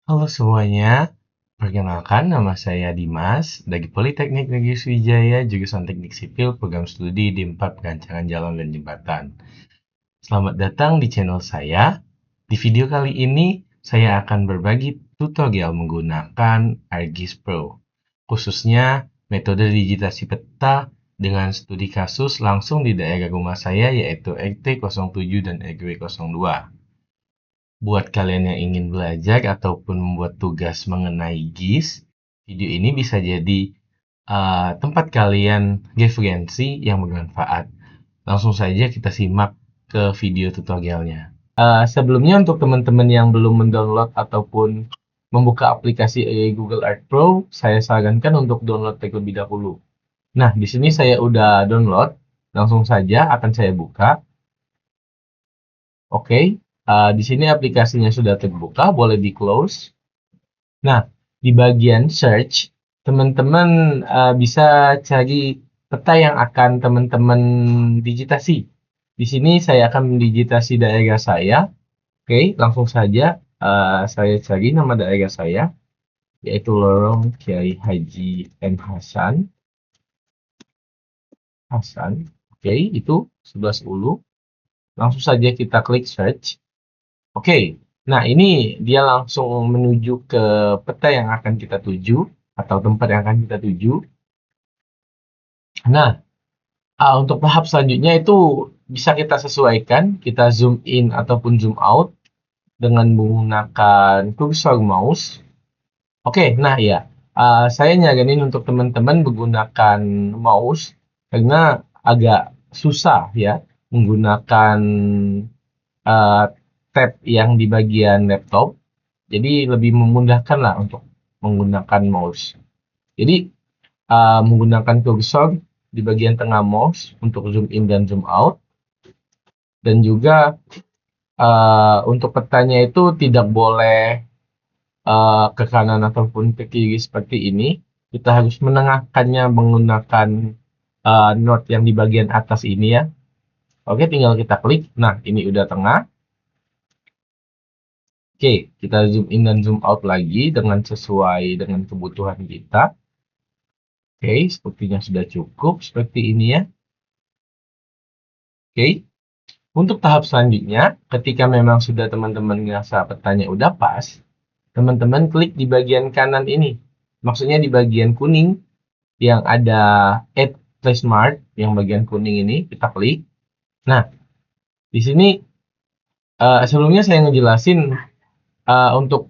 Halo semuanya, perkenalkan nama saya Dimas dari Politeknik Negeri Sriwijaya, jurusan Teknik Sipil, program studi di 4 Perancangan Jalan dan Jembatan. Selamat datang di channel saya. Di video kali ini, saya akan berbagi tutorial menggunakan ArcGIS Pro, khususnya metode digitasi peta dengan studi kasus langsung di daerah rumah saya yaitu RT07 dan RW02. Buat kalian yang ingin belajar ataupun membuat tugas mengenai GIS, video ini bisa jadi tempat kalian referensi yang bermanfaat. Langsung saja kita simak ke video tutorialnya. Sebelumnya untuk teman-teman yang belum mendownload ataupun membuka aplikasi Google Earth Pro, saya sarankan untuk download terlebih dahulu. Nah, di sini saya udah download. Langsung saja akan saya buka. Oke, di sini aplikasinya sudah terbuka, boleh di-close. Nah, di bagian search, teman-teman bisa cari peta yang akan teman-teman digitasi. Di sini saya akan mendigitasi daerah saya. Oke, langsung saja saya cari nama daerah saya, yaitu Lorong Kiai Haji M. Hasan. Oke, itu 11 Ulu. Langsung saja kita klik search. Oke, nah ini dia langsung menuju ke peta yang akan kita tuju atau tempat yang akan kita tuju. Nah, untuk tahap selanjutnya itu bisa kita sesuaikan, kita zoom in ataupun zoom out dengan menggunakan kursor mouse. Oke, nah ya, saya nyaranin untuk teman-teman menggunakan mouse karena agak susah ya menggunakan uh, tab yang di bagian laptop. Jadi lebih memudahkan lah untuk menggunakan mouse. Jadi menggunakan kursor di bagian tengah mouse untuk zoom in dan zoom out. Dan juga untuk petanya itu tidak boleh ke kanan ataupun ke kiri seperti ini. Kita harus menengahkannya menggunakan node yang di bagian atas ini ya. Oke, tinggal kita klik. Nah, ini udah tengah. Oke, kita zoom in dan zoom out lagi dengan sesuai dengan kebutuhan kita. Oke, sepertinya sudah cukup seperti ini ya. Oke, untuk tahap selanjutnya, ketika memang sudah teman-teman ngerasa petanya udah pas, teman-teman klik di bagian kanan ini. Maksudnya di bagian kuning yang ada Add Place Mark, yang bagian kuning ini, kita klik. Nah, di sini sebelumnya saya ngejelasin untuk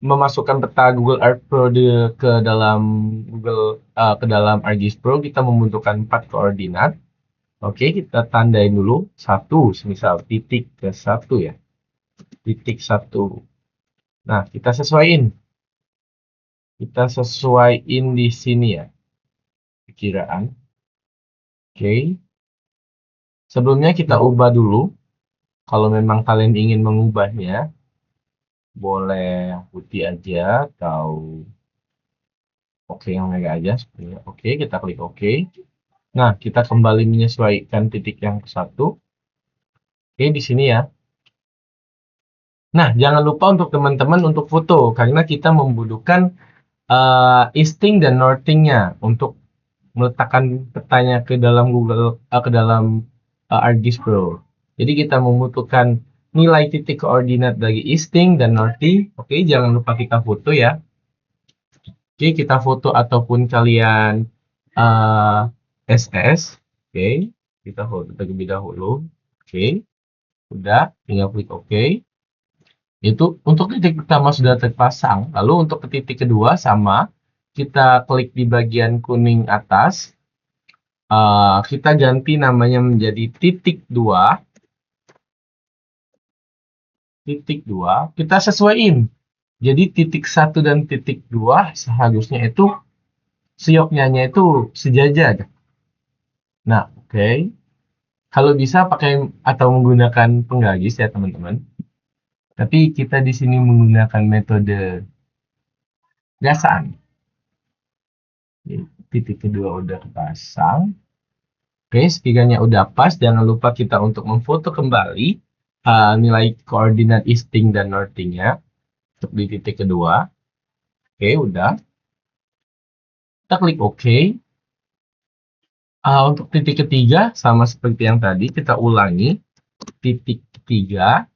memasukkan peta Google Earth Pro ke dalam ke dalam ArcGIS Pro, kita membutuhkan 4 koordinat. Oke, kita tandain dulu satu, misal titik ke satu ya, titik satu. Nah, kita sesuaiin di sini ya, perkiraan. Oke, sebelumnya kita ubah dulu. Kalau memang kalian ingin mengubahnya, boleh putih aja atau oke yang merah aja sebenarnya. Oke, kita klik oke. Nah, kita kembali menyesuaikan titik yang ke satu. Oke, di sini ya. Nah, jangan lupa untuk teman-teman untuk foto karena kita membutuhkan easting dan northing-nya untuk meletakkan petanya ke dalam ke dalam ArcGIS Pro. Jadi kita membutuhkan nilai titik koordinat dari easting dan northing. Oke, jangan lupa kita foto ya. Oke, kita foto ataupun kalian SS. Oke, kita foto terlebih dahulu. Oke, udah, tinggal klik OK. Itu untuk titik pertama sudah terpasang. Lalu untuk ke titik kedua sama, kita klik di bagian kuning atas. Kita ganti namanya menjadi titik 2. Titik 2, kita sesuaiin. Jadi titik 1 dan titik 2 seharusnya itu sioknya itu sejajar. Nah, oke. Kalau bisa pakai atau menggunakan penggaris ya teman-teman. Tapi kita di sini menggunakan metode gasaan. Titik kedua udah terpasang. Oke, sekiranya udah pas, jangan lupa kita untuk memfoto kembali nilai koordinat easting dan northing-nya. Untuk di titik kedua. Oke, udah. Kita klik OK. Untuk titik ketiga, sama seperti yang tadi, kita ulangi. Titik ketiga,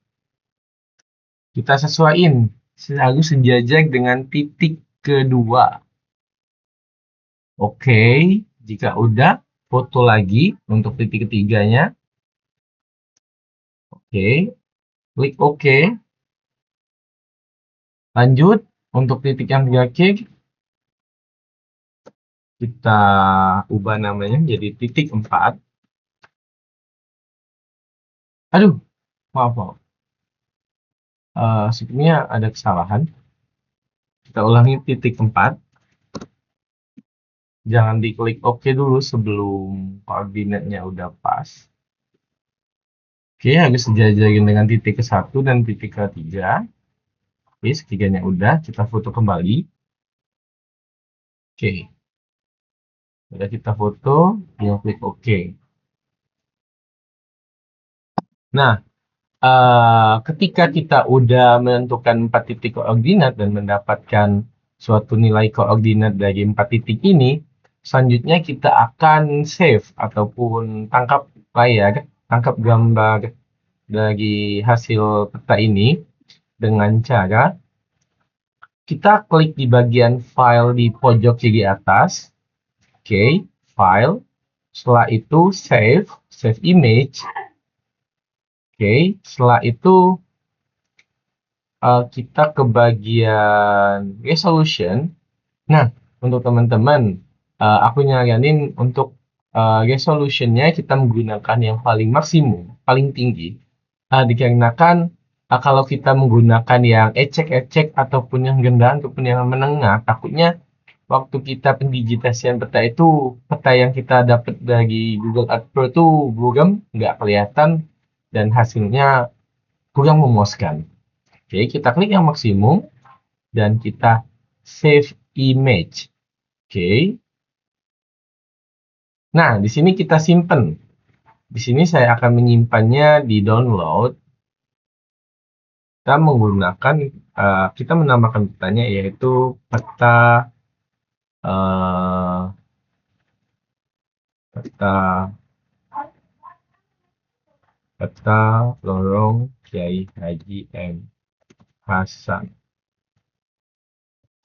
kita sesuaiin. Harus sejajar dengan titik kedua. Oke, jika udah, foto lagi untuk titik ketiganya. Oke, klik OK. Lanjut, untuk titik yang terakhir, kita ubah namanya menjadi titik 4. Aduh, maaf. Sepertinya ada kesalahan. Kita ulangi titik 4. Jangan diklik OK dulu sebelum koordinatnya udah pas. Oke, habis sejajarin dengan titik ke-1 dan titik ke-3. Oke, setiganya udah, kita foto kembali. Oke, udah kita foto, tinggal klik OK. Nah, ketika kita udah menentukan 4 titik koordinat dan mendapatkan suatu nilai koordinat dari 4 titik ini, selanjutnya kita akan save ataupun tangkap layar, tangkap gambar dari hasil peta ini dengan cara kita klik di bagian file di pojok kiri atas. Oke, file. Setelah itu save image. Oke, setelah itu kita ke bagian resolution. Nah, untuk teman-teman, aku nyaranin untuk resolutionnya kita menggunakan yang paling maksimum, paling tinggi. Dikarenakan kalau kita menggunakan yang ecek-ecek ataupun yang rendah ataupun yang menengah, takutnya waktu kita pendigitasian peta itu, peta yang kita dapat dari Google Earth Pro itu buram, nggak kelihatan, dan hasilnya kurang memuaskan. Oke, kita klik yang maksimum, dan kita save image. Oke. Nah, di sini kita simpen. Di sini saya akan menyimpannya di download. Kita menggunakan, kita menamakan petanya yaitu peta uh, peta lorong Kiai Haji M. Hasan.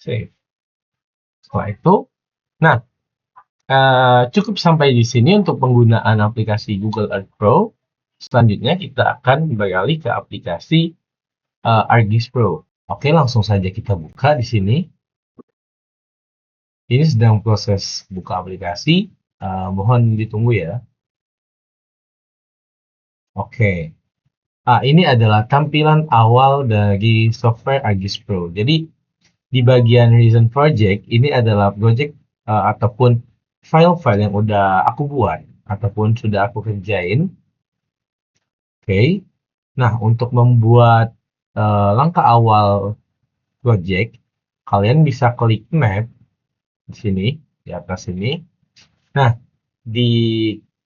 Save. Setelah itu, nah, cukup sampai di sini untuk penggunaan aplikasi Google Earth Pro. Selanjutnya kita akan beralih ke aplikasi ArcGIS Pro. Oke, langsung saja kita buka di sini. Ini sedang proses buka aplikasi. Mohon ditunggu ya. Oke. Ini adalah tampilan awal dari software ArcGIS Pro. Jadi, di bagian Recent Project, ini adalah project ataupun file-file yang udah aku buat ataupun sudah aku kerjain. Oke. Nah, untuk membuat langkah awal project, kalian bisa klik map di sini, di atas sini. Nah, di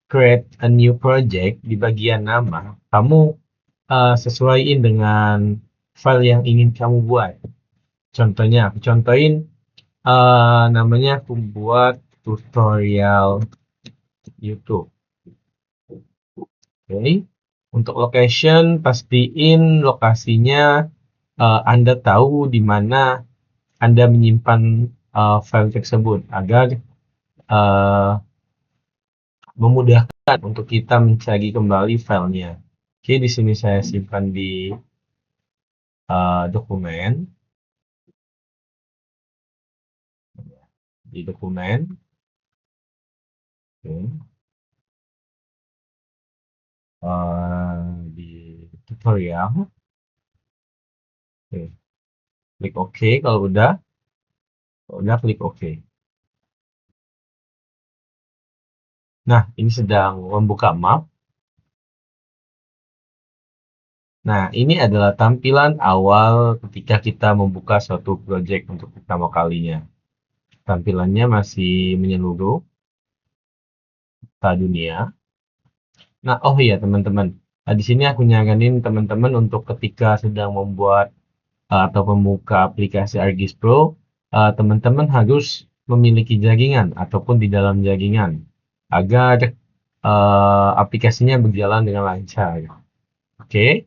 create a new project, di bagian nama, kamu sesuaiin dengan file yang ingin kamu buat. Contohnya, aku contohin namanya aku buat tutorial YouTube. Oke. Untuk location, pastiin lokasinya Anda tahu di mana Anda menyimpan file tersebut agar memudahkan untuk kita mencari kembali filenya. Oke, di sini saya simpan di dokumen. Di dokumen. Oke. Di tutorial. Oke. Klik OK kalau udah. Kalau udah, klik OK. Nah, ini sedang membuka map. Nah, ini adalah tampilan awal ketika kita membuka suatu project untuk pertama kalinya. Tampilannya masih menyeluruh, peta dunia. Nah, oh iya teman-teman. Di sini aku nyaranin teman-teman untuk ketika sedang membuat atau pembuka aplikasi ArcGIS Pro, teman-teman harus memiliki jaringan ataupun di dalam jaringan agar aplikasinya berjalan dengan lancar. Oke,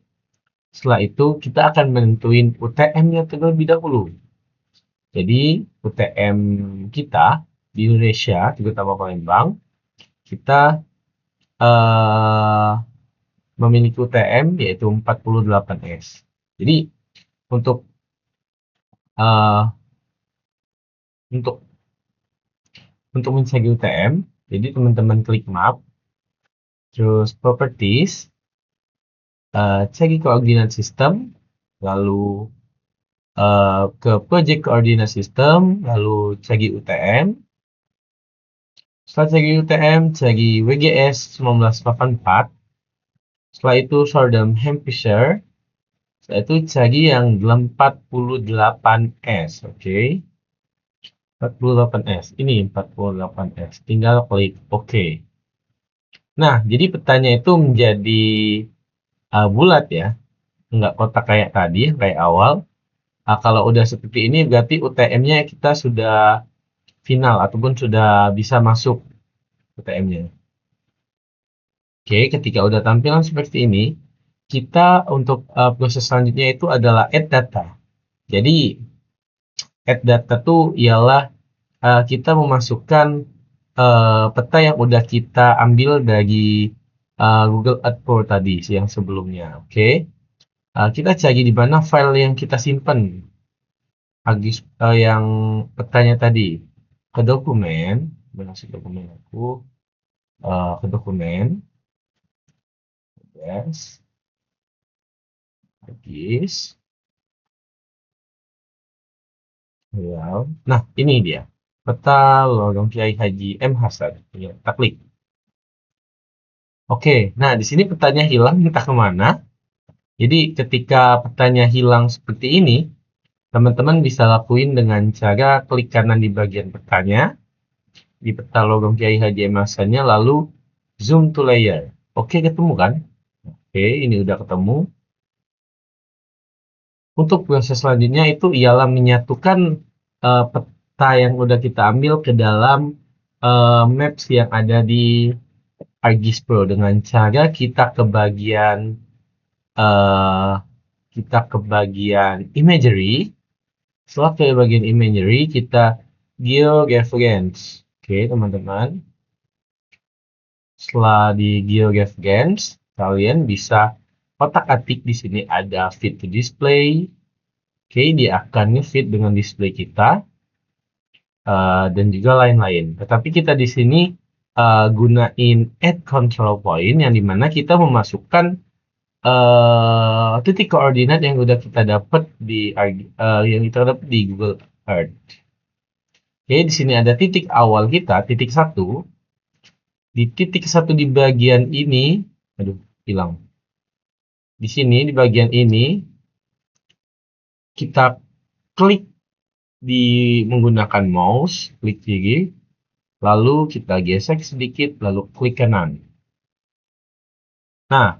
setelah itu kita akan menentuin UTM-nya terlebih dahulu. Jadi UTM kita di Indonesia, terutama Palembang, kita uh, memiliki UTM yaitu 48S. Jadi untuk uh, untuk untuk mencari UTM, jadi teman-teman klik map, terus properties, cari koordinat sistem, lalu ke project coordinate system, lalu cari UTM. Setelah cari UTM, cari WGS 1984. Setelah itu Southern Hampshire. Setelah itu cari yang 48S, oke. 48S, ini 48S. Tinggal klik OK. Nah, jadi petanya itu menjadi bulat ya, nggak kotak kayak tadi, kayak awal. Kalau udah seperti ini berarti UTM-nya kita sudah final ataupun sudah bisa masuk UTM-nya. Oke, ketika udah tampilan seperti ini, kita untuk proses selanjutnya itu adalah add data. Jadi add data itu ialah kita memasukkan peta yang udah kita ambil dari Google Earth Pro tadi yang sebelumnya. Oke, kita cari di mana file yang kita simpan yang petanya tadi, ke dokumen, masuk dokumen aku, ke dokumen, yes, ArcGIS, ya. Nah, ini dia peta logam Kiai Haji M Hasan. Ya, kita klik. Oke, nah di sini petanya hilang, entah kemana. Jadi ketika petanya hilang seperti ini, teman-teman bisa lakuin dengan cara klik kanan di bagian petanya, di peta logam Kiai Haji M Hasannya, lalu zoom to layer. Oke, ketemu kan? Oke, ini udah ketemu. Untuk proses selanjutnya itu ialah menyatukan peta yang udah kita ambil ke dalam maps yang ada di ArcGIS Pro dengan cara uh, kita ke bagian imagery. Setelah ke bagian imagery, kita GeoReference. Oke, teman-teman. Setelah di GeoReference, kalian bisa otak-atik di sini ada fit to display. Oke, dia akan nge-fit dengan display kita dan juga lain-lain. Tetapi kita di sini gunain add control point yang dimana kita memasukkan titik koordinat yang udah kita dapat di Google Earth. Oke, di sini ada titik awal kita, titik 1. Di titik 1 di bagian ini, aduh, hilang. Di sini di bagian ini kita klik menggunakan mouse, klik kiri, lalu kita gesek sedikit, lalu klik kanan. Nah,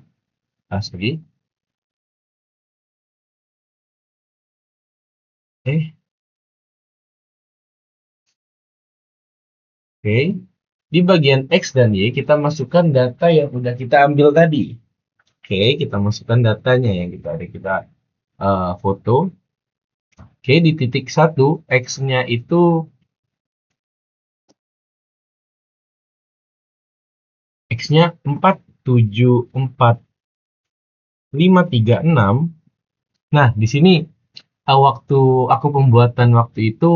sorry. Oke, di bagian X dan Y kita masukkan data yang udah kita ambil tadi. Oke, kita masukkan datanya yang kita foto. Oke, di titik 1, X-nya itu X-nya 47456. Nah, di sini waktu aku pembuatan waktu itu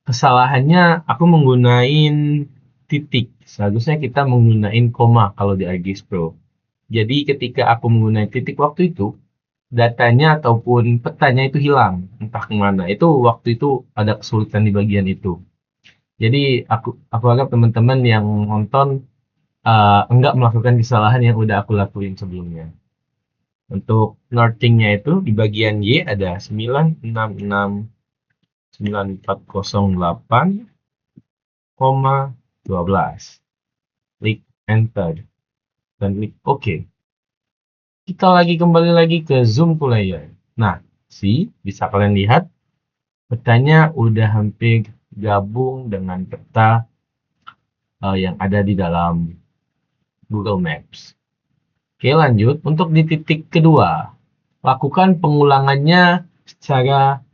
kesalahannya aku menggunakan titik. Seharusnya kita menggunakan koma kalau di ArcGIS Pro. Jadi ketika aku menggunakan titik waktu itu, datanya ataupun petanya itu hilang, entah kemana. Itu waktu itu ada kesulitan di bagian itu. Jadi aku harap teman-teman yang nonton enggak melakukan kesalahan yang udah aku lakuin sebelumnya. Untuk northingnya itu di bagian Y ada 9669408,12. Klik enter dan klik OK. Kita kembali lagi ke zoom to layer. Nah, bisa kalian lihat petanya udah hampir gabung dengan peta yang ada di dalam Google Maps. Oke, lanjut. Untuk di titik kedua, lakukan pengulangannya secara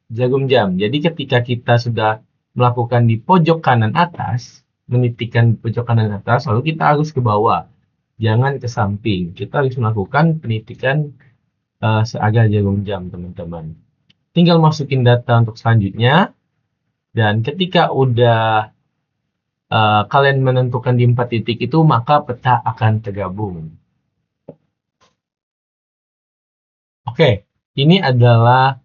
jarum jam. Jadi ketika kita sudah melakukan di pojok kanan atas, menitikkan di pojok kanan atas, lalu kita harus ke bawah. Jangan ke samping. Kita harus melakukan penitikan seagak jarum jam, teman-teman. Tinggal masukin data untuk selanjutnya. Dan ketika udah kalian menentukan di 4 titik itu, maka peta akan tergabung. Oke, ini adalah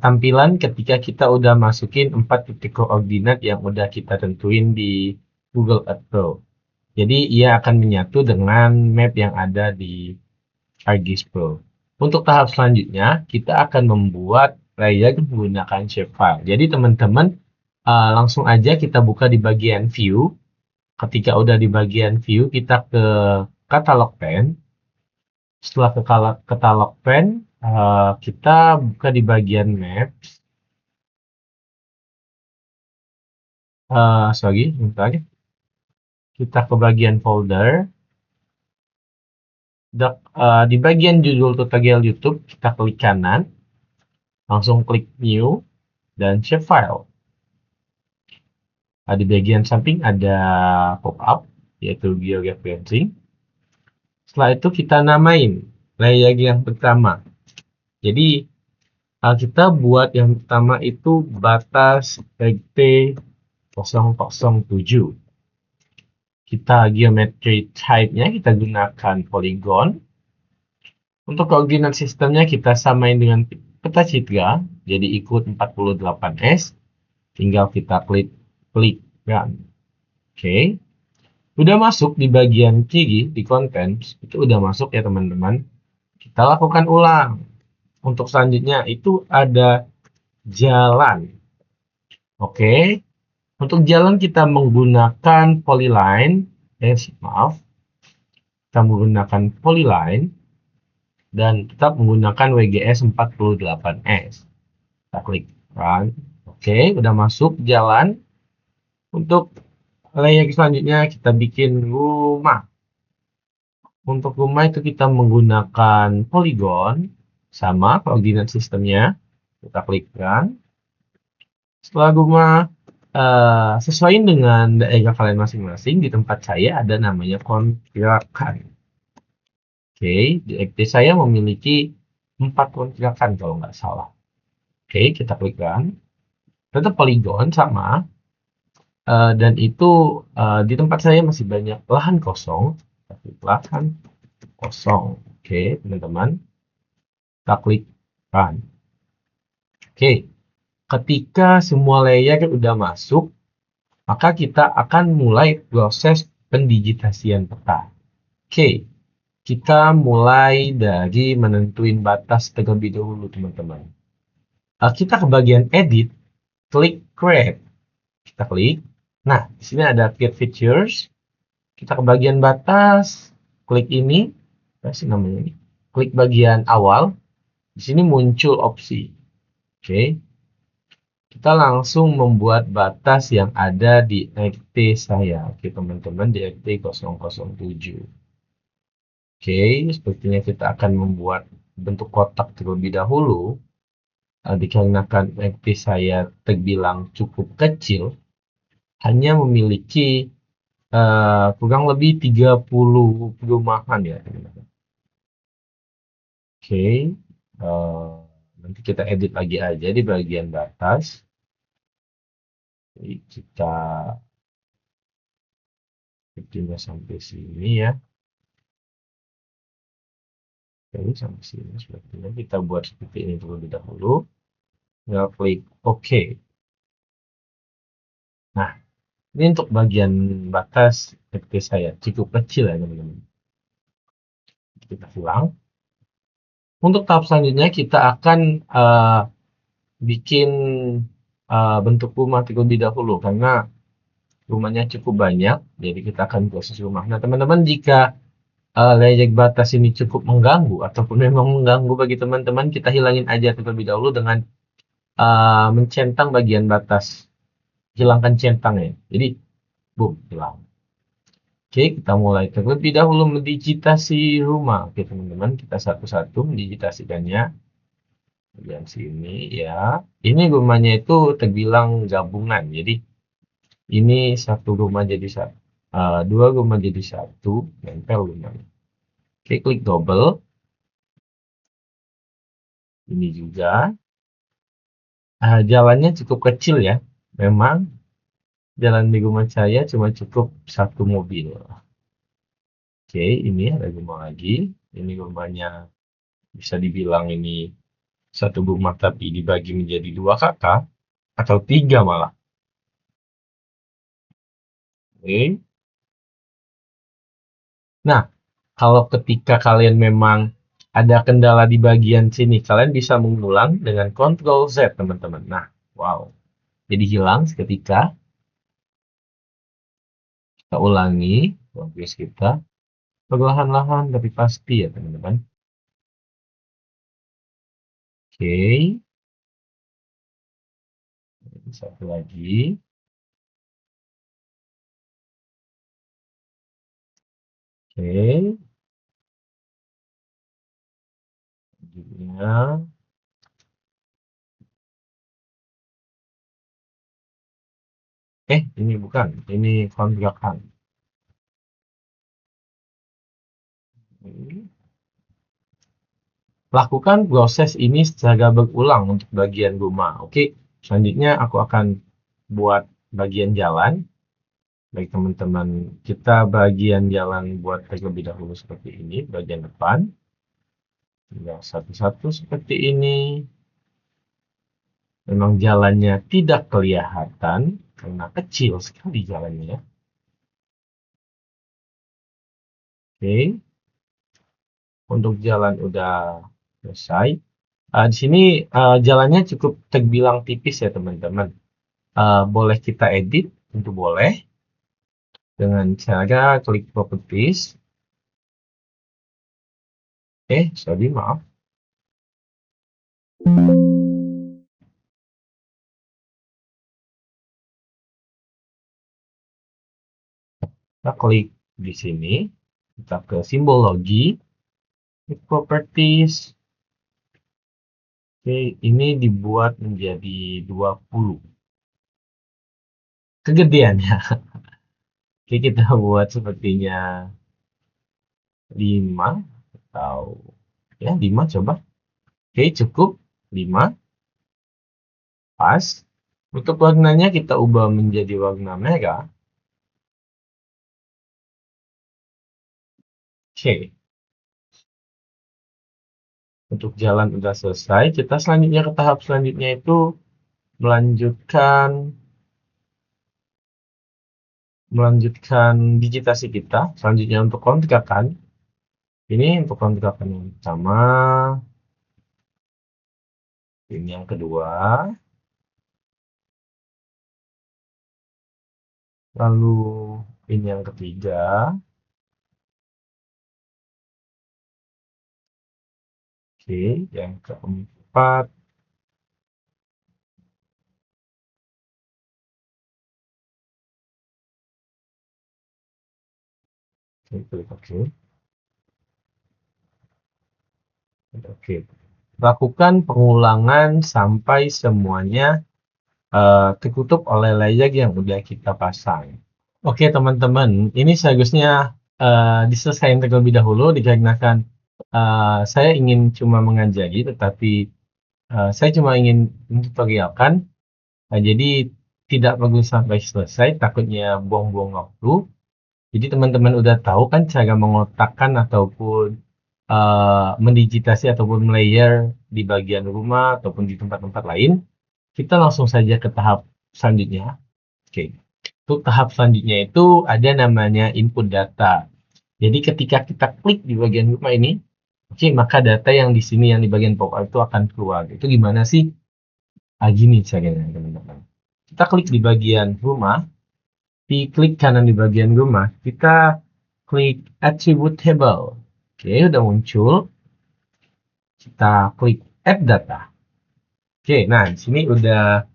tampilan ketika kita udah masukin 4 titik koordinat yang udah kita tentuin di Google Earth Pro. Jadi ia akan menyatu dengan map yang ada di ArcGIS Pro. Untuk tahap selanjutnya, kita akan membuat layer menggunakan shapefile. Jadi teman-teman langsung aja kita buka di bagian view. Ketika udah di bagian view, kita ke catalog pane. Setelah ke catalog pane, kita buka di bagian maps. Sorry, bentar. Kita ke bagian folder. Di bagian judul tutorial YouTube, kita klik kanan. Langsung klik new dan shapefile. Di bagian samping ada pop-up, yaitu georeferencing. Setelah itu kita namain layer yang pertama. Jadi kita buat yang pertama itu batas RT 007. Kita geometry type-nya kita gunakan polygon. Untuk koordinat sistemnya kita samain dengan peta citra, jadi ikut 48S. Tinggal kita klik run. Oke. Udah masuk di bagian kiri di contents, itu udah masuk ya teman-teman. Kita lakukan ulang. Untuk selanjutnya itu ada jalan. Oke. Untuk jalan kita menggunakan polyline. Kita menggunakan polyline dan tetap menggunakan WGS 48S. Kita klik run. Oke, udah masuk jalan. Untuk layer selanjutnya kita bikin rumah. Untuk rumah itu kita menggunakan polygon, sama koordinat sistemnya. Kita klik run. Setelah rumah sesuai dengan daerah kalian masing-masing, di tempat saya ada namanya kontrakan. Oke, di XT saya memiliki 4 kontrakan kalau nggak salah. Oke, kita klik run. Tetap polygon sama. Dan itu di tempat saya masih banyak lahan kosong. Lahan kosong. Oke, teman-teman. Kita klik run. Oke, ketika semua layer udah masuk, maka kita akan mulai proses pendigitasian peta. Oke, kita mulai dari menentuin batas terlebih dahulu, teman-teman. Kita ke bagian edit, klik create. Kita klik. Nah, di sini ada create features. Kita ke bagian batas, klik ini, apa sih namanya ini? Klik bagian awal. Di sini muncul opsi. Oke. Kita langsung membuat batas yang ada di RT saya. Oke, teman-teman, di RT 007. Oke, sepertinya kita akan membuat bentuk kotak terlebih dahulu. Dikarenakan RT saya terbilang cukup kecil, hanya memiliki kurang lebih 30 perumahan ya, teman-teman. Oke, nanti kita edit lagi aja di bagian batas. Jadi kita editnya sampai sini ya. Oke, sampai sini sepertinya kita buat seperti ini terlebih dahulu. Tinggal klik OK. Nah, ini untuk bagian batas RT saya cukup kecil ya, teman-teman. Kita ulang. Untuk tahap selanjutnya kita akan bikin bentuk rumah terlebih dahulu karena rumahnya cukup banyak, jadi kita akan proses rumah. Nah, teman-teman, jika layar batas ini cukup mengganggu ataupun memang mengganggu bagi teman-teman, kita hilangin aja terlebih dahulu dengan mencentang bagian batas, hilangkan centangnya. Jadi, boom, hilang. Oke, kita mulai terlebih dahulu mendigitasi rumah. Oke, teman-teman, kita satu-satu mendigitasikannya. Bagian sini ya. Ini rumahnya itu terbilang gabungan. Jadi, ini satu rumah jadi satu. Dua rumah jadi satu, nempel rumahnya. Oke, klik double. Ini juga. Jalannya cukup kecil ya. Memang jalan di rumah saya cuma cukup satu mobil. Oke, ini ada rumah lagi. Ini rumahnya bisa dibilang ini satu rumah tapi dibagi menjadi dua kakak atau tiga malah. Oke. Nah, kalau ketika kalian memang ada kendala di bagian sini, kalian bisa mengulang dengan Ctrl Z, teman-teman. Nah, wow. Jadi hilang seketika. Kita ulangi progres kita. Perlahan-lahan tapi pasti ya, teman-teman. Oke. Satu lagi. Oke. Selanjutnya. Ini bukan. Ini kontrakan. Lakukan proses ini secara berulang untuk bagian rumah. Oke, selanjutnya aku akan buat bagian jalan. Baik teman-teman, kita bagian jalan buat terlebih dahulu seperti ini, bagian depan. Tinggal satu-satu seperti ini. Memang jalannya tidak kelihatan karena kecil sekali jalannya. Oke, untuk jalan udah selesai. Di sini jalannya cukup terbilang tipis ya teman-teman. Boleh kita edit, tentu boleh. Dengan cara klik properties. Sorry, maaf. Kita klik di sini. Kita ke simbol logi. Klik properties. Oke, ini dibuat menjadi 20. Kegedeannya. Oke, kita buat sepertinya 5 atau ya 5 coba. Oke, cukup 5. Pas. Untuk warnanya kita ubah menjadi warna merah. Oke. Untuk jalan udah selesai. Kita selanjutnya ke tahap selanjutnya itu melanjutkan digitasi kita. Selanjutnya untuk kontrakan. Ini untuk kontrakan yang pertama. Ini yang kedua. Lalu ini yang ketiga. Oke, yang keempat. Oke. Oke. Lakukan pengulangan sampai semuanya tertutup oleh layer yang udah kita pasang. Oke teman-teman, ini seharusnya diselesaikan terlebih dahulu dikarenakan saya ingin cuma mengajari, tetapi saya cuma ingin tutorialkan. Jadi tidak perlu sampai selesai, takutnya buang-buang waktu. Jadi teman-teman udah tahu kan cara mengotakkan ataupun mendigitasi ataupun layer di bagian rumah ataupun di tempat-tempat lain. Kita langsung saja ke tahap selanjutnya. Oke. Untuk tahap selanjutnya itu ada namanya input data. Jadi ketika kita klik di bagian rumah ini, oke, maka data yang di sini yang di bagian pop-up itu akan keluar. Itu gimana sih? Gini caranya teman-teman. Kita klik di bagian rumah, di klik kanan di bagian rumah, kita klik attribute table. Oke, udah muncul. Kita klik add data. Oke, nah di sini udah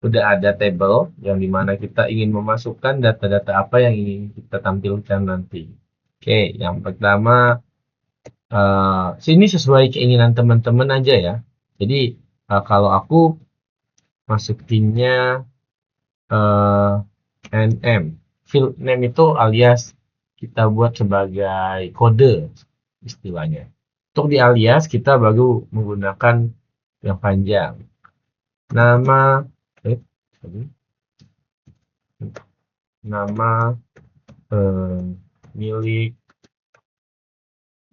ada table yang dimana kita ingin memasukkan data-data apa yang ingin kita tampilkan nanti. Oke, yang pertama sini sesuai keinginan teman-teman aja ya. Jadi kalau aku masukinnya nm, field name itu alias kita buat sebagai kode istilahnya. Untuk di alias kita baru menggunakan yang panjang. Nama nama milik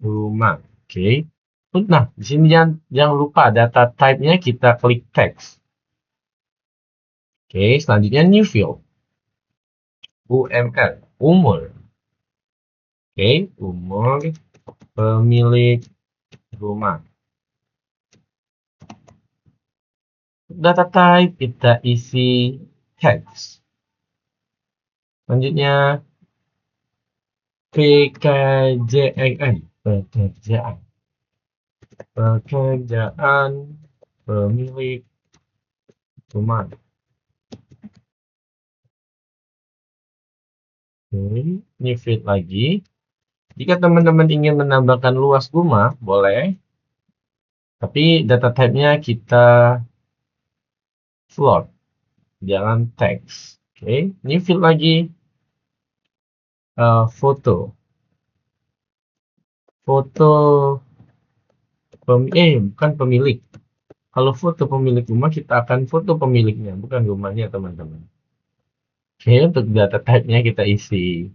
rumah. Oke. Nah, di sini jangan lupa data type-nya kita klik text. Oke, selanjutnya new field. UMR, umur. Oke, umur pemilik rumah. Data type kita isi text. Selanjutnya pekerjaan pemilik rumah. Oke, new field lagi. Jika teman-teman ingin menambahkan luas rumah, boleh. Tapi data type-nya kita float, jangan text. Oke, new field lagi. Foto. Foto bukan pemilik. Kalau foto pemilik rumah, kita akan foto pemiliknya, bukan rumahnya, teman-teman. Oke, untuk data type-nya kita isi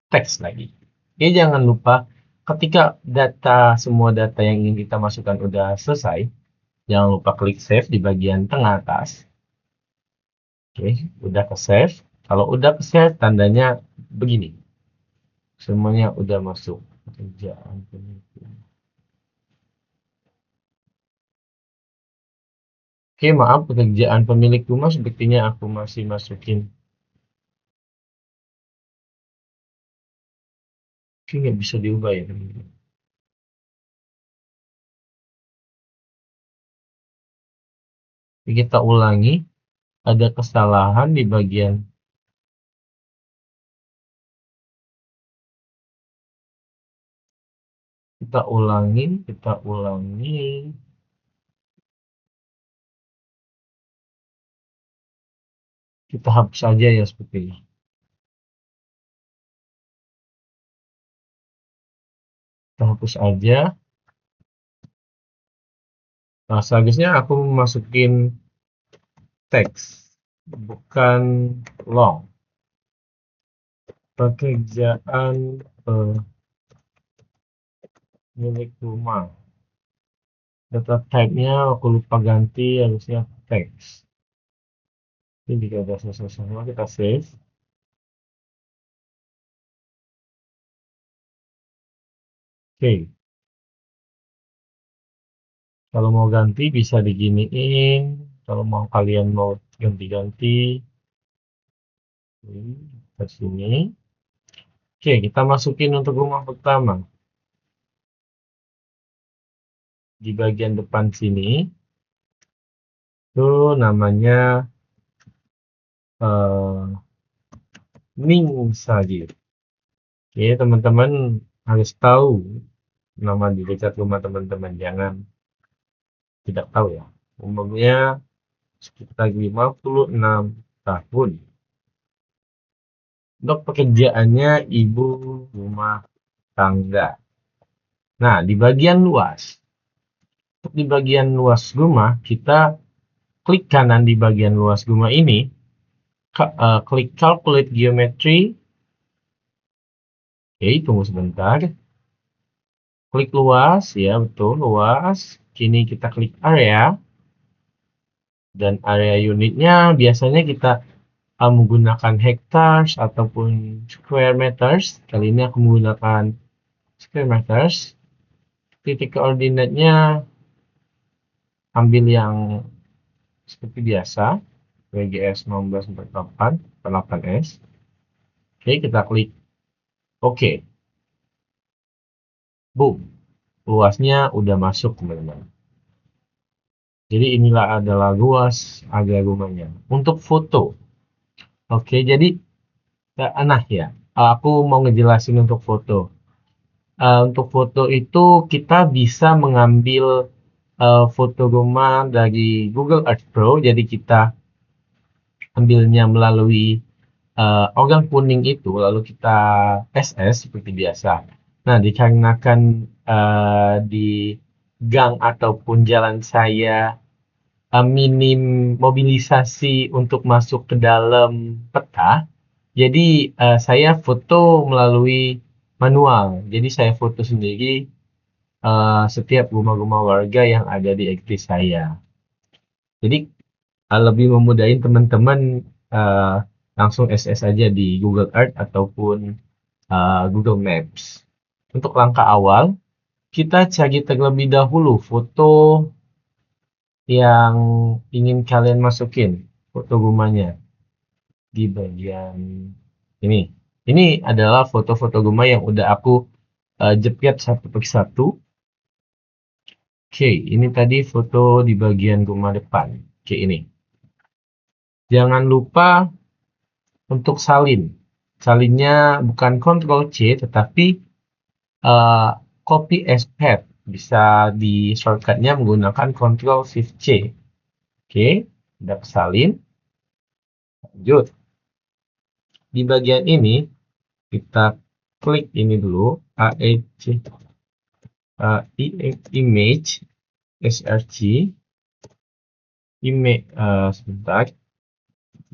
teks lagi. Oke, jangan lupa ketika semua data yang ingin kita masukkan udah selesai, jangan lupa klik save di bagian tengah atas. Oke, udah ke save. Kalau udah ke save, tandanya begini. Semuanya udah masuk. Pekerjaan pemilik. Oke, maaf, pekerjaan pemilik rumah sepertinya aku masih masukin. Oke, nggak bisa diubah ya, teman-teman. Kita ulangi, ada kesalahan di bagian kita ulangi. Kita hapus saja ya seperti ini. Kita hapus aja. Nah, selanjutnya aku masukin teks, bukan long. Pekerjaan pemilik rumah. Data type-nya aku lupa ganti, harusnya teks. Ini jika sudah selesai semua, kita save. Oke. Kalau mau ganti bisa diginiin. Kalau mau kalian mau ganti-ganti. Ke sini. Oke, kita masukin untuk rumah pertama. Di bagian depan sini. Itu namanya Ning Sagi. Oke, teman-teman harus tahu nama di dekat rumah teman-teman. Jangan tidak tahu ya. Umurnya sekitar 56 tahun. Untuk pekerjaannya ibu rumah tangga. Nah, di bagian luas. Untuk di bagian luas rumah, kita klik kanan di bagian luas rumah ini. Klik calculate geometry. Oke, tunggu sebentar. Klik luas, ya betul, luas. Kini kita klik area. Dan area unitnya biasanya kita menggunakan hectares ataupun square meters. Kali ini aku menggunakan square meters. Titik koordinatnya ambil yang seperti biasa, WGS 1948, 8S. Oke, kita klik Oke, boom. Luasnya udah masuk, teman-teman. Jadi inilah adalah luas aglomerasinya. Untuk foto. Oke, jadi nah ya, aku mau ngejelasin untuk foto. Untuk foto itu kita bisa mengambil foto rumah dari Google Earth Pro. Jadi kita ambilnya melalui organ kuning itu, lalu kita SS seperti biasa. Nah, dikarenakan di gang ataupun jalan saya minim mobilisasi untuk masuk ke dalam peta, jadi saya foto melalui manual. Jadi saya foto sendiri setiap rumah-rumah warga yang ada di XT saya. Jadi lebih memudahin teman-teman uh, langsung SS aja di Google Earth ataupun Google Maps. Untuk langkah awal, kita cari terlebih dahulu foto yang ingin kalian masukin, foto rumahnya di bagian ini. Ini adalah foto-foto rumah yang udah aku jepret satu persatu. Oke, ini tadi foto di bagian rumah depan. Oke, ini. Jangan lupa untuk salin. Salinnya bukan Ctrl C, tetapi uh, copy as path. Bisa di shortcutnya menggunakan Ctrl Shift C. Oke, udah salin. Lanjut. Di bagian ini, kita klik ini dulu. Image, SRC. Image, sebentar.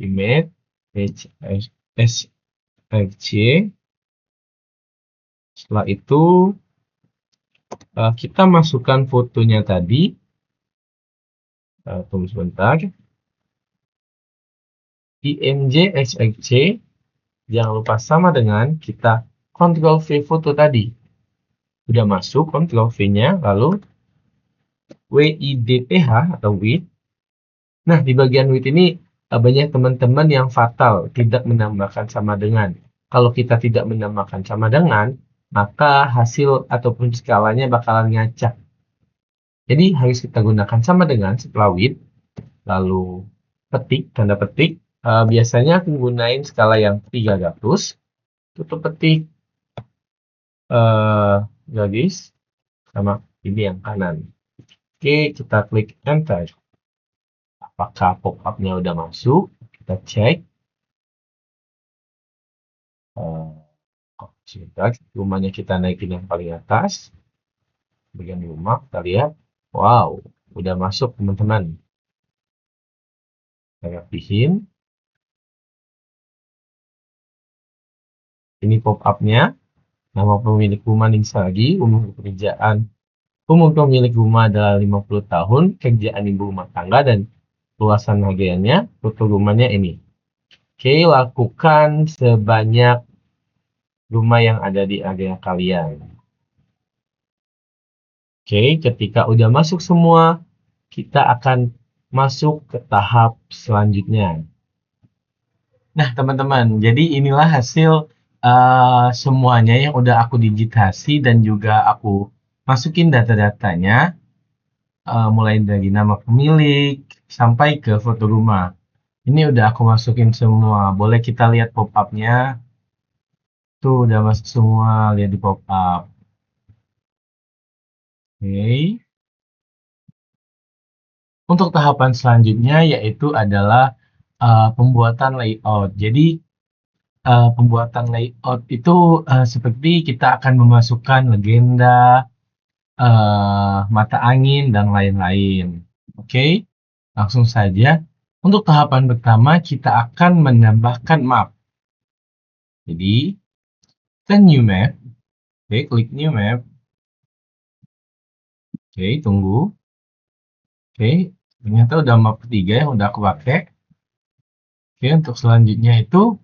Image, SRC. Setelah itu, kita masukkan fotonya tadi. Tunggu sebentar. IMG SXC, jangan lupa sama dengan kita Ctrl V foto tadi. Udah masuk Ctrl V-nya, lalu WIDTH atau width. Nah, di bagian width ini banyak teman-teman yang fatal, tidak menambahkan sama dengan. Kalau kita tidak menambahkan sama dengan, maka hasil ataupun skalanya bakalan ngacak. Jadi harus kita gunakan sama dengan setelah width, lalu petik, tanda petik. Biasanya aku gunain skala yang 300, tutup petik, garis, sama ini yang kanan. Oke, kita klik enter. Apakah pop-up-nya udah masuk? Kita cek. Sebentar, rumahnya kita naikin yang paling atas. Bagian rumah, kita lihat. Wow, udah masuk teman-teman. Kita rapihin. Ini pop-up-nya. Nama pemilik rumah Ningsa lagi, umur pekerjaan. Umur pemilik rumah adalah 50 tahun, kerjaan ibu rumah tangga, dan luasan hariannya, foto rumahnya ini. Oke, lakukan sebanyak rumah yang ada di area kalian. Oke, ketika udah masuk semua, kita akan masuk ke tahap selanjutnya. Nah, teman-teman, jadi inilah hasil semuanya yang udah aku digitasi dan juga aku masukin data-datanya, mulai dari nama pemilik sampai ke foto rumah. Ini udah aku masukin semua. Boleh kita lihat pop-up-nya. Tuh, udah masuk semua. Lihat di pop-up. Oke. Untuk tahapan selanjutnya yaitu adalah pembuatan layout. Jadi pembuatan layout itu seperti kita akan memasukkan legenda, mata angin, dan lain-lain. Oke, langsung saja. Untuk tahapan pertama kita akan menambahkan map. Jadi, ke new map. Oke, klik new map. Oke, tunggu. Oke, ternyata udah map ketiga yang udah aku pakai. Oke, untuk selanjutnya itu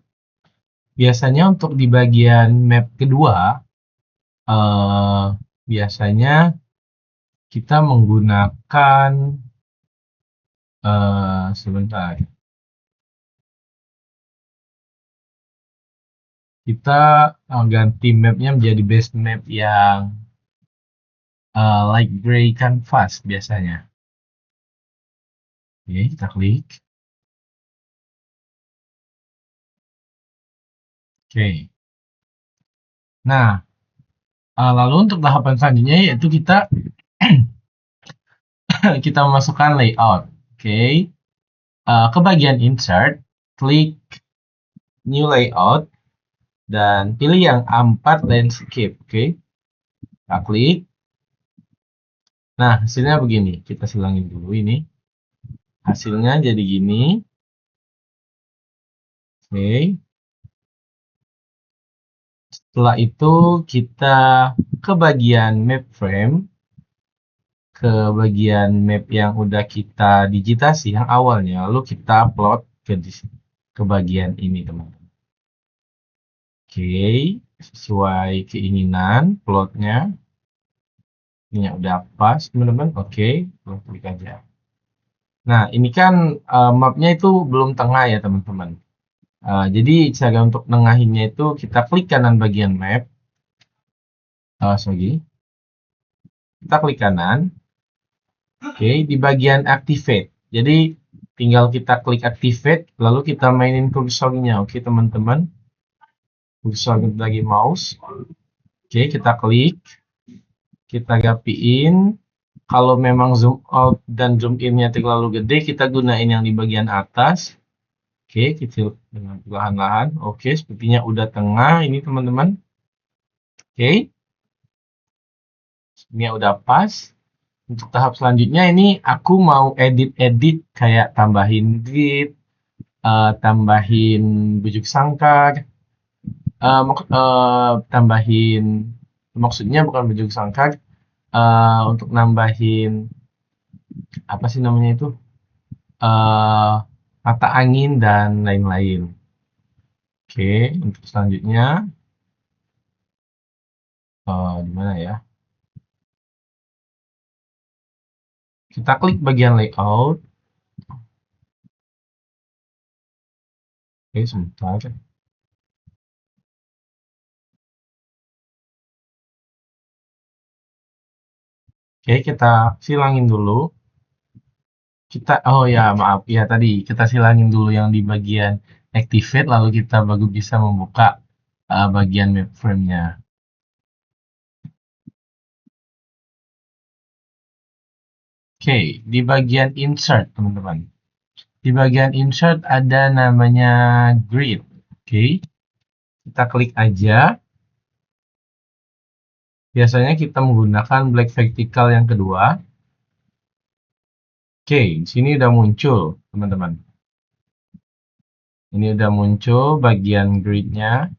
biasanya untuk di bagian map kedua, biasanya kita menggunakan sebentar. kita ganti mapnya menjadi base map yang light gray canvas biasanya. Oke, kita klik. Oke. Nah, lalu untuk tahapan selanjutnya yaitu kita kita masukkan layout. Oke. Ke bagian insert, klik new layout dan pilih yang A4 landscape. Oke. Kita klik. Nah, hasilnya begini. Kita silangin dulu ini. Hasilnya jadi gini. Oke. Setelah itu kita ke bagian map frame, ke bagian map yang udah kita digitasi yang awalnya, lalu kita plot ke bagian ini, teman-teman. Oke, sesuai keinginan plotnya. Ini udah pas, teman-teman. Oke, klik aja. Nah, ini kan mapnya itu belum tengah ya, teman-teman. Jadi cara untuk nengahinnya itu kita klik kanan bagian map. Sorry. Kita klik kanan. Oke, di bagian activate. Jadi tinggal kita klik activate, lalu kita mainin kursornya. Oke, teman-teman. Kursor lagi mouse. Oke, kita klik. Kita gapiin. Kalau memang zoom out dan zoom in-nya terlalu gede, kita gunain yang di bagian atas. Oke, kecil dengan perlahan-lahan. Oke, sepertinya udah tengah ini, teman-teman. Oke. Ini udah pas. Untuk tahap selanjutnya ini aku mau edit-edit kayak tambahin grid, tambahin bujuk sangkar, tambahin, maksudnya bukan bujuk sangkar, untuk nambahin apa sih namanya itu, eh mata angin dan lain-lain. Oke, untuk selanjutnya di mana ya? Kita klik bagian layout. Oke, sebentar. Oke, kita silangin dulu. Oh ya, maaf. Ya, tadi kita silangin dulu yang di bagian activate, lalu kita baru bisa membuka bagian map frame-nya. Oke, di bagian insert, teman-teman. Di bagian insert ada namanya grid. Oke, kita klik aja. Biasanya kita menggunakan black vertical yang kedua. Oke, di sini udah muncul, teman-teman. Ini udah muncul bagian grid-nya.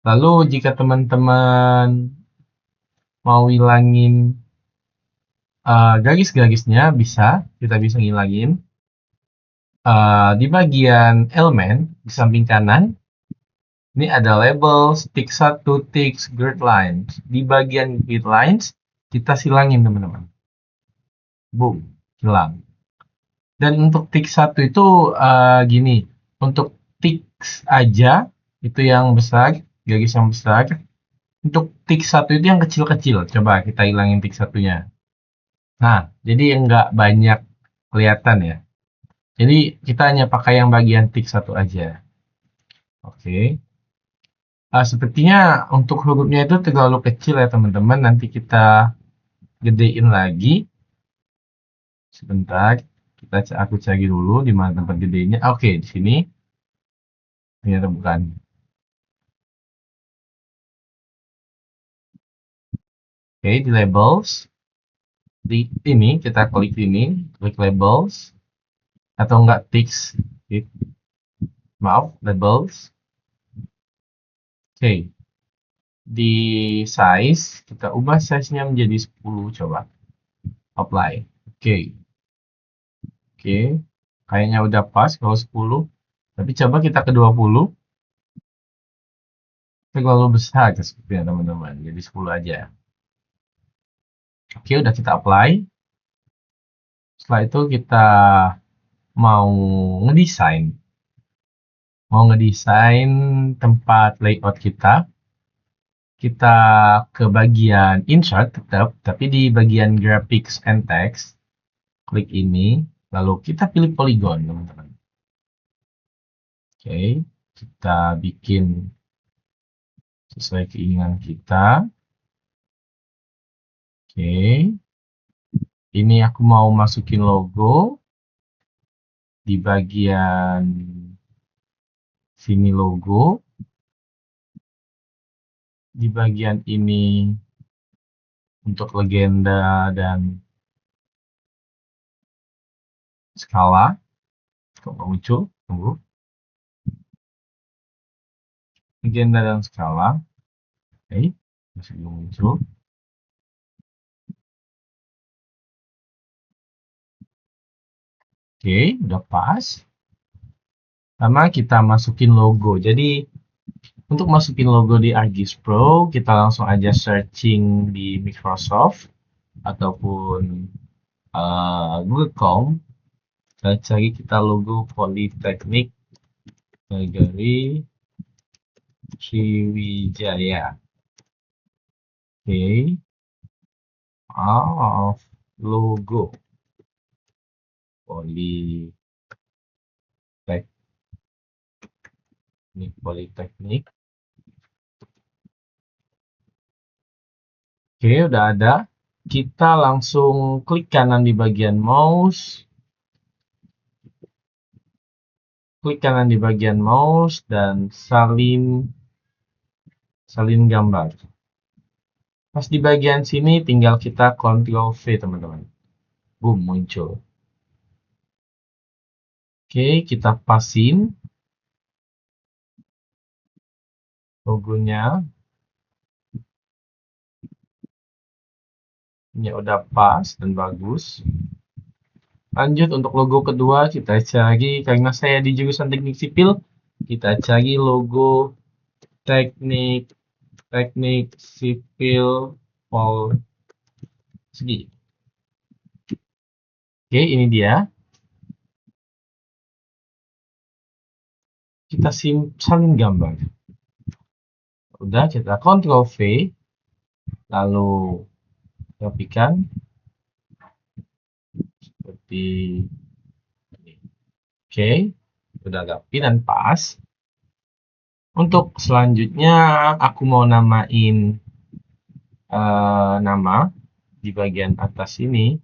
Lalu jika teman-teman mau hilangin garis-garisnya, kita bisa ngilangin. Di bagian elemen, di samping kanan, ini ada label, tick 1, tick, grid lines. Di bagian grid lines, kita silangin, teman-teman. Boom, hilang. Dan untuk tick 1 itu gini, untuk tick aja, itu yang besar, garis yang besar. Untuk tick 1 itu yang kecil-kecil. Coba kita hilangin tick 1-nya. Nah, jadi nggak banyak kelihatan ya. Jadi kita hanya pakai yang bagian tick 1 aja. Oke. Sepertinya untuk hurufnya itu terlalu kecil ya, teman-teman. Nanti kita gedein lagi. Sebentar. Aku cari dulu di mana tempat gedenya. Oke, di sini. Ternyata bukan. Oke, di labels. Di ini kita klik ini, klik labels atau enggak ticks. Maaf, labels. Oke. Di size, kita ubah size-nya menjadi 10 coba. Apply. Oke. Oke. Kayaknya udah pas kalau 10. Tapi coba kita ke 20. Terlalu besar sepertinya, teman-teman. Jadi 10 aja. Oke, udah kita apply. Setelah itu kita mau ngedesain. mau ngedesain tempat layout kita, kita ke bagian insert tetap, tapi di bagian graphics and text, klik ini, lalu kita pilih polygon, teman-teman. Oke, kita bikin sesuai keinginan kita. Oke, ini aku mau masukin logo di bagian sini logo. Di bagian ini untuk legenda dan skala. Kok nggak muncul? Tunggu. Legenda dan skala. Oke, masih belum muncul. Oke, udah pas. Sama kita masukin logo. Jadi untuk masukin logo di ArcGIS Pro, kita langsung aja searching di Microsoft ataupun Google Chrome. Kita cari kita logo Politeknik Negeri Sriwijaya. Oke, logo Politeknik. Oke, udah ada. Kita langsung klik kanan di bagian mouse. Klik kanan di bagian mouse dan salin gambar. Pas di bagian sini tinggal kita Ctrl V, teman-teman. Boom, muncul. Oke, kita pasin logonya. Ini udah pas dan bagus. Lanjut untuk logo kedua, kita cari, karena saya di jurusan teknik sipil, kita cari logo teknik sipil Polsgi. Oke, ini dia. Kita salin gambar. Udah, kita Ctrl V, lalu rapikan seperti ini. Oke, udah rapi dan pas. Untuk selanjutnya, aku mau namain nama di bagian atas ini.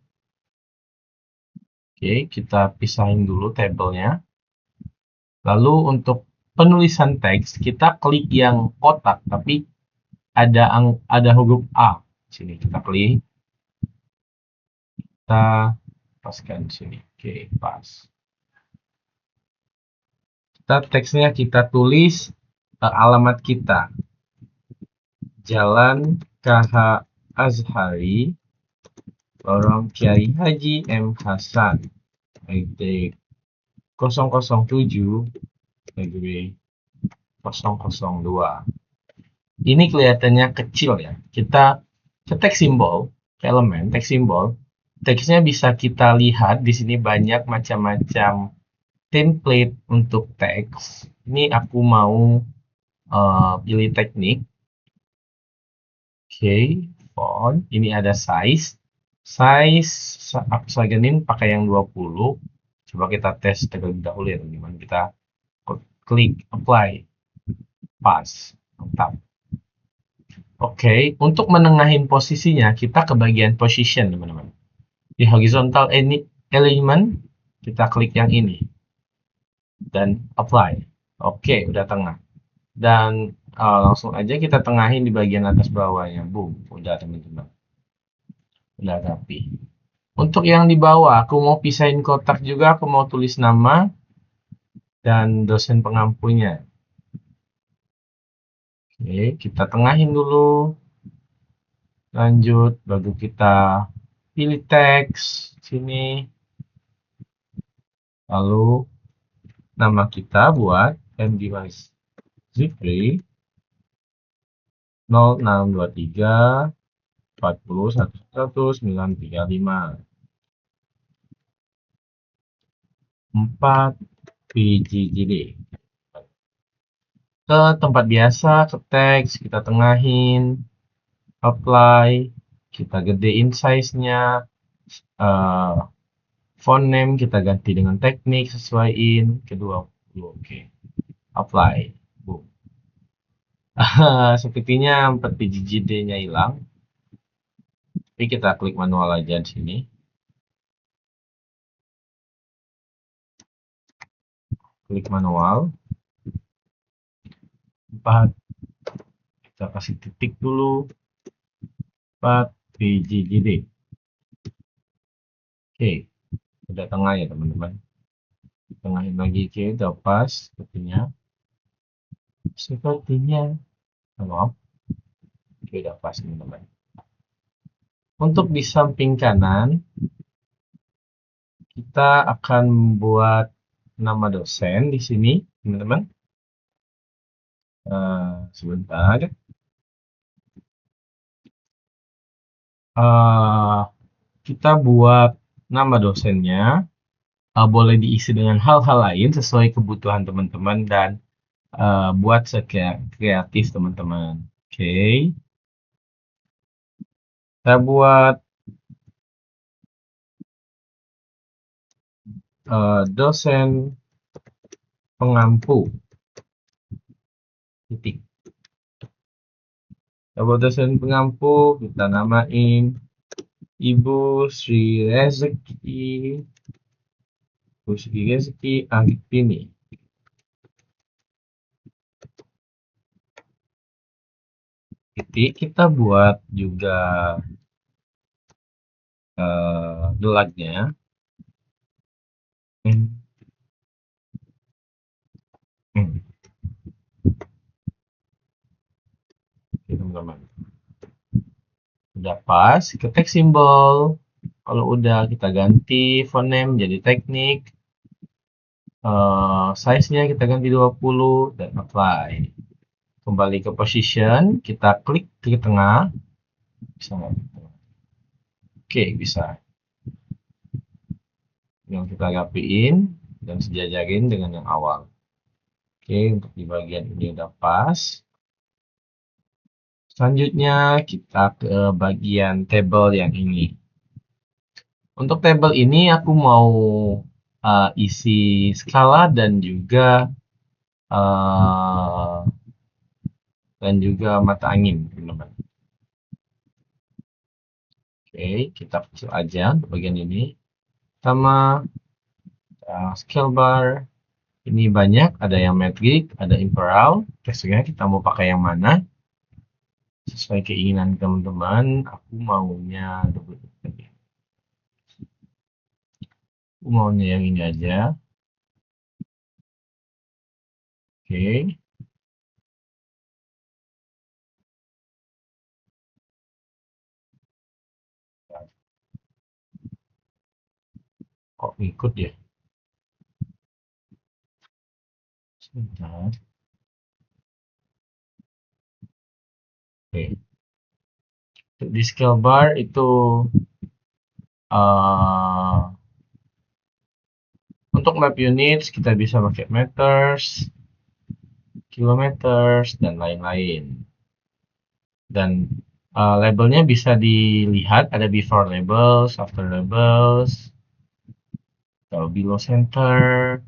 Oke, kita pisahin dulu tabelnya. Lalu untuk penulisan teks, kita klik yang kotak, tapi ada huruf A. Sini kita klik. Kita paskan sini. Oke, pas. Teksnya kita tulis alamat kita. Jalan KH Azhari, Lorong Kiai Haji M. Hasan, RT 007, Negeri 002. Ini kelihatannya kecil ya. Kita ke teks simbol, ke elemen teks simbol. Teksnya bisa kita lihat di sini banyak macam-macam template untuk teks. Ini aku mau pilih teknik. Oke, font. Ini ada size. Size aku sebagianin pakai yang 20. Coba kita tes terlebih dahulu ya teman-teman. Kita klik apply. Pas. Mantap. Oke, untuk menengahin posisinya kita ke bagian position teman-teman. Di horizontal element kita klik yang ini. Dan apply. Oke, udah tengah. Dan langsung aja kita tengahin di bagian atas bawahnya. Boom, udah teman-teman. Udah rapi. Untuk yang di bawah, aku mau pisahin kotak juga. Aku mau tulis nama dan dosen pengampunya. Oke, kita tengahin dulu. Lanjut, baru kita pilih teks sini. Lalu nama kita buat M-Device Zikri 0623 40 100 935 4 PGGD. ke tempat biasa, ke teks, kita tengahin, apply, kita gedein size-nya, eh, font name kita ganti dengan teknik, sesuaiin ke 20, oke, apply, boom. Sepertinya 4 biji JD-nya hilang, tapi kita klik manual aja di sini. Klik manual, 4, kita kasih titik dulu, 4 biji JD. Oke, udah tengah ya teman-teman. Tengahin lagi, oke, udah pas sepertinya, maaf, oke, udah pas teman-teman. Untuk di samping kanan, kita akan membuat nama dosen di sini, teman-teman. Sebentar. Kita buat nama dosennya. Boleh diisi dengan hal-hal lain sesuai kebutuhan teman-teman dan buat kreatif teman-teman. Oke. Kita buat dosen pengampu. Titik. Kita buat dosen pengampu, kita namain Ibu Sri Rezeki Agipini. Titik, kita buat juga gelarnya. Teman-teman, udah pas, ke teks simbol. Kalau udah, kita ganti font name jadi teknik, size-nya kita ganti 20 dan apply. Kembali ke position, kita klik ke tengah, bisa nggak? Oke, bisa. Yang kita rapiin dan sejajarin dengan yang awal. Oke, untuk di bagian ini udah pas. Selanjutnya kita ke bagian table yang ini. Untuk tabel ini aku mau isi skala dan juga mata angin, teman-teman. Oke, kita kecil aja untuk bagian ini. Sama scale bar. Ini banyak, ada yang metric, ada imperial. Teksturnya kita mau pakai yang mana? Sesuai keinginan teman-teman, aku maunya yang ini aja. Oke. Kok ngikut ya? Sebentar. Oke. Di scale bar itu untuk map units kita bisa pakai meters, kilometers, dan lain-lain. Dan labelnya bisa dilihat, ada before labels, after labels. Kalau below center,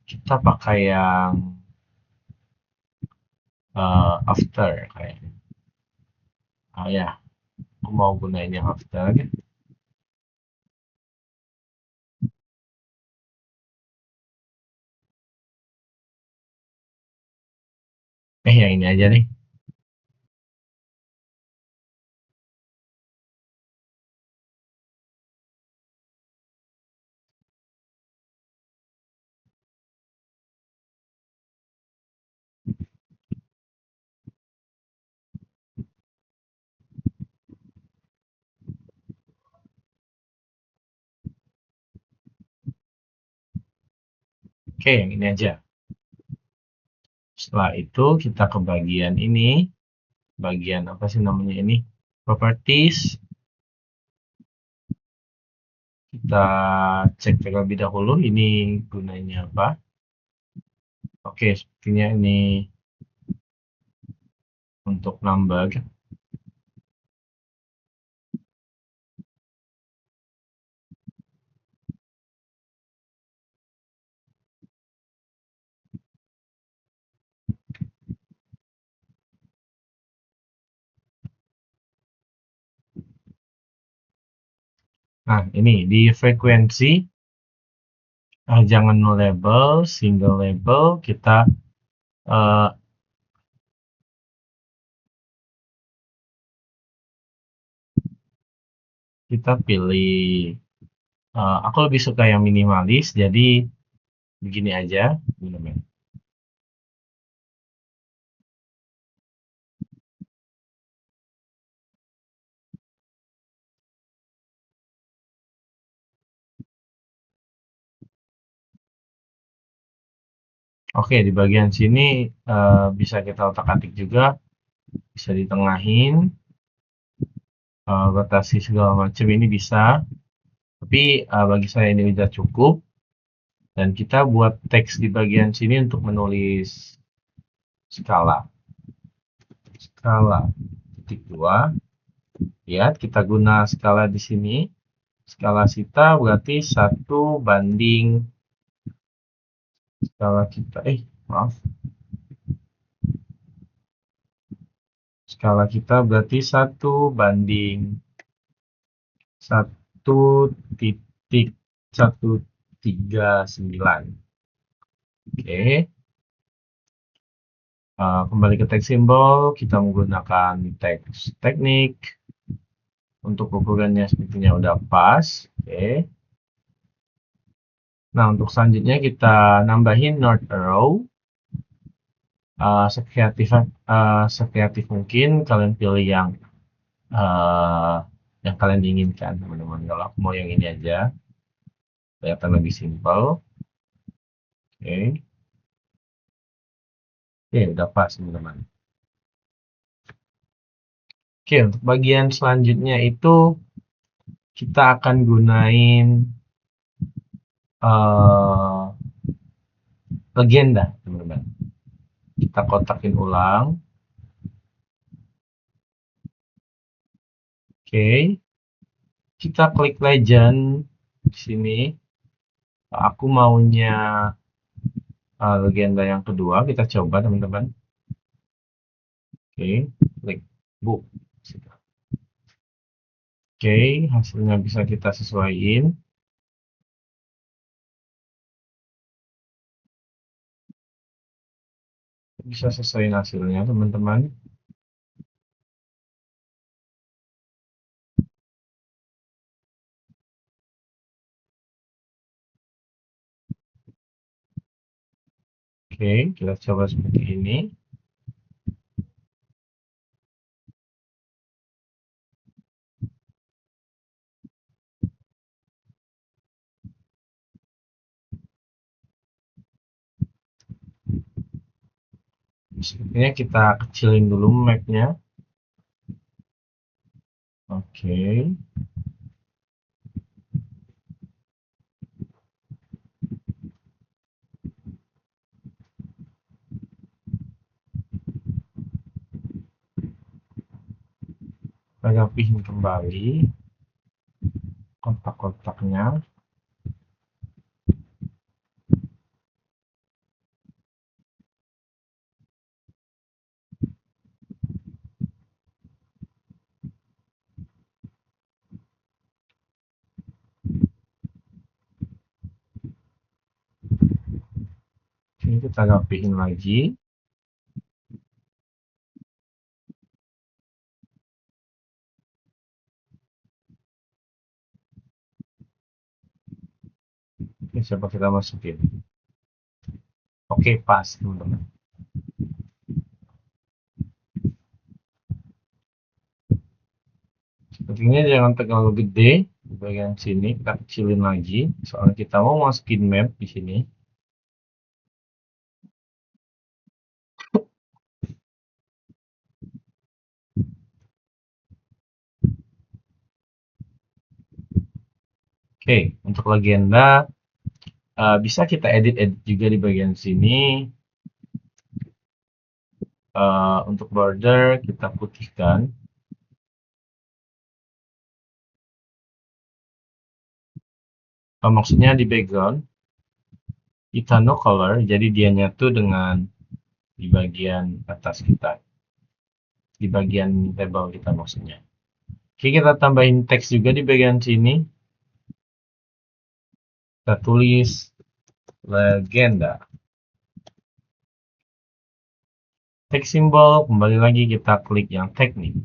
kita pakai yang after kayaknya. Ya, aku mau gunain yang after. Yang ini aja nih. Oke, yang ini aja. Setelah itu kita ke bagian ini. Bagian apa sih namanya ini? Properties. Kita cek terlebih dahulu ini gunanya apa. Oke, sepertinya ini untuk number. Nah, ini di frekuensi, jangan no label, single label, eh, kita pilih, aku lebih suka yang minimalis, jadi begini aja. Oke, di bagian sini bisa kita otak-atik juga, bisa ditengahin, rotasi segala macam ini bisa. Tapi bagi saya ini udah cukup. Dan kita buat teks di bagian sini untuk menulis skala. Skala titik 2. Lihat, kita guna skala di sini. Skala kita berarti 1 banding skala kita. Maaf. Skala kita berarti 1 banding 1,139. Oke. Kembali ke teks simbol, kita menggunakan teks teknik. Untuk ukurannya sepertinya udah pas. Oke. Nah, untuk selanjutnya kita nambahin north arrow. Sekreatif mungkin, kalian pilih yang kalian inginkan, teman-teman. Kalau aku mau yang ini aja, kelihatan lebih simpel. Oke. Oke, udah pas, teman-teman. Oke, untuk bagian selanjutnya itu kita akan gunain legenda, teman-teman. Kita kotakin ulang. Oke. Kita klik legend di sini. Aku maunya legenda yang kedua. Kita coba, teman-teman. Oke, klik book. Oke, hasilnya bisa kita sesuaiin. Bisa sesuaiin hasilnya, teman-teman. Oke, kita coba seperti ini. Sepertinya kita kecilin dulu map-nya. Oke. Kita rapihin kembali kotak-kotaknya. Ini kita rapihin lagi. Oke, coba kita masukin. Oke, pas, teman-teman. Sepertinya jangan terlalu gede di bagian sini, kita kecilin lagi. Soalnya kita mau masukin map di sini. Oke, untuk legenda bisa kita edit juga di bagian sini. Untuk border kita putihkan. Maksudnya di background kita no color, jadi dia nyatu dengan di bagian atas kita, di bagian table kita maksudnya. Oke, kita tambahin teks juga di bagian sini. Kita tulis legenda. Teks simbol, kembali lagi kita klik yang teknik.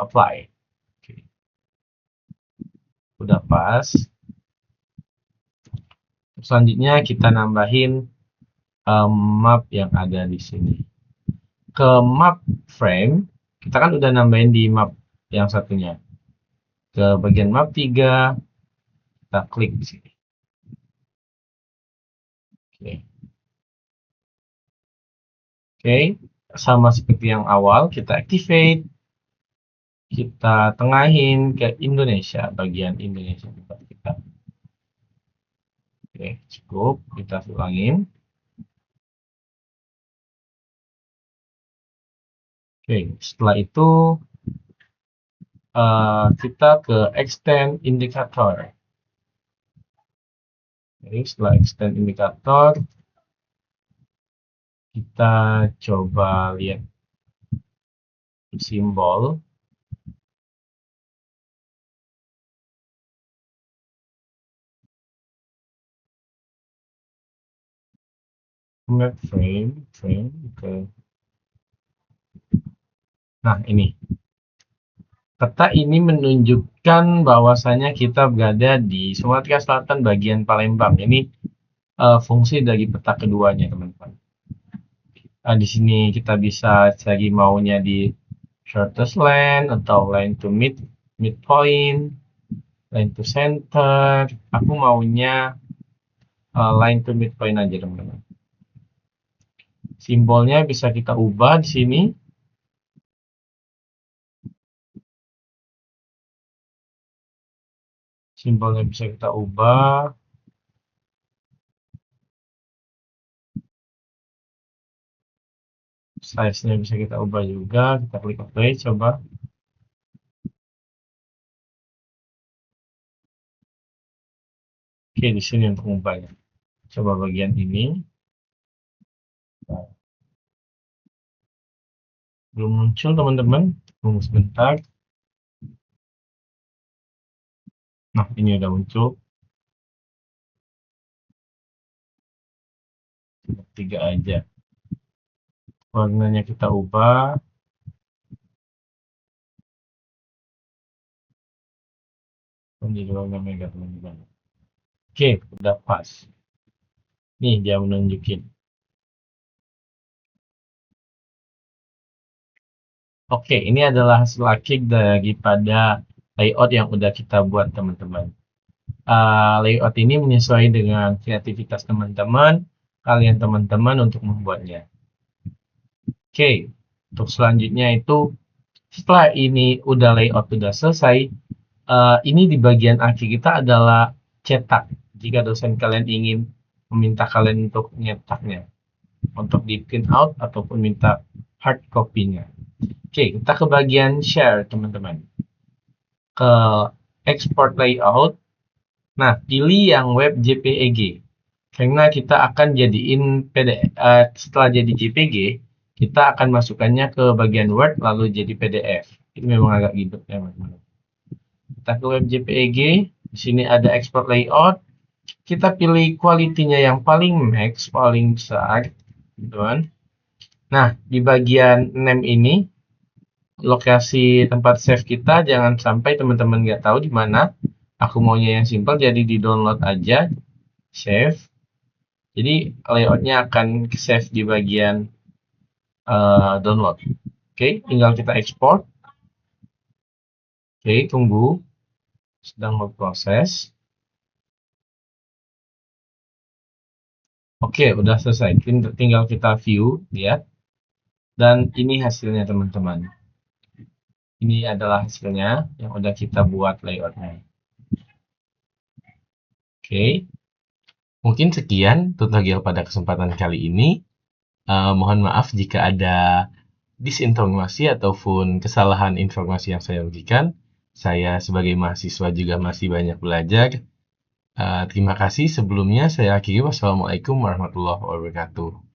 Apply. Oke. Udah pas. Selanjutnya kita nambahin map yang ada di sini. Ke map frame, kita kan udah nambahin di map yang satunya. Ke bagian map 3, kita klik di sini. Oke. Oke, sama seperti yang awal, kita activate. Kita tengahin ke Indonesia, bagian Indonesia tempat kita. Oke, cukup. Kita ulangin. Oke, setelah itu kita ke extend indikator. Oke, setelah extend indikator, kita coba lihat simbol. Map frame ke. Nah, ini. Peta ini menunjukkan bahwasanya kita berada di Sumatera Selatan bagian Palembang. Ini fungsi dari peta keduanya, teman-teman. Di sini kita bisa cari maunya di shortest line atau line to midpoint, line to center. Aku maunya line to midpoint aja, teman-teman. Simbolnya bisa kita ubah di sini. Simbolnya bisa kita ubah. Size-nya bisa kita ubah juga. Kita klik OK, coba. Oke, di sini untuk ubahnya. Coba bagian ini. Nah, belum muncul, teman-teman. Tunggu sebentar. Nah, ini udah muncul. 3 aja. Warnanya kita ubah. Menjadi warna merah, teman-teman. Oke, udah pas. Nih, dia menunjukin. Oke, ini adalah hasil akhir daripada layout yang udah kita buat, teman-teman. Layout ini menyesuaikan dengan kreativitas teman-teman, kalian teman-teman untuk membuatnya. Oke, untuk selanjutnya itu setelah ini udah layout udah selesai, ini di bagian akhir kita adalah cetak. Jika dosen kalian ingin meminta kalian untuk nyetaknya, untuk di print out ataupun minta hard copy-nya. Oke, kita ke bagian share, teman-teman. Ke export layout. Nah, pilih yang web JPEG. Karena kita akan jadiin PDF. Setelah jadi JPG, kita akan masukkannya ke bagian Word lalu jadi PDF. Ini memang agak ribet ya, teman-teman. Kita ke web JPEG. Di sini ada export layout. Kita pilih kualitinya yang paling max, paling besar, teman-teman. Nah, di bagian name ini, lokasi tempat save kita jangan sampai teman-teman nggak tahu di mana. Aku maunya yang simple, jadi di download aja, save. Jadi layoutnya akan save di bagian download. Oke, tinggal kita ekspor. Oke, tunggu. Sedang berproses. Oke, udah selesai. Tinggal kita view, lihat. Dan ini hasilnya, teman-teman. Ini adalah hasilnya yang udah kita buat layoutnya. Oke. Mungkin sekian tutorial pada kesempatan kali ini. Mohon maaf jika ada disinformasi ataupun kesalahan informasi yang saya berikan. Saya sebagai mahasiswa juga masih banyak belajar. Terima kasih sebelumnya. Saya akhiri. Wassalamualaikum warahmatullahi wabarakatuh.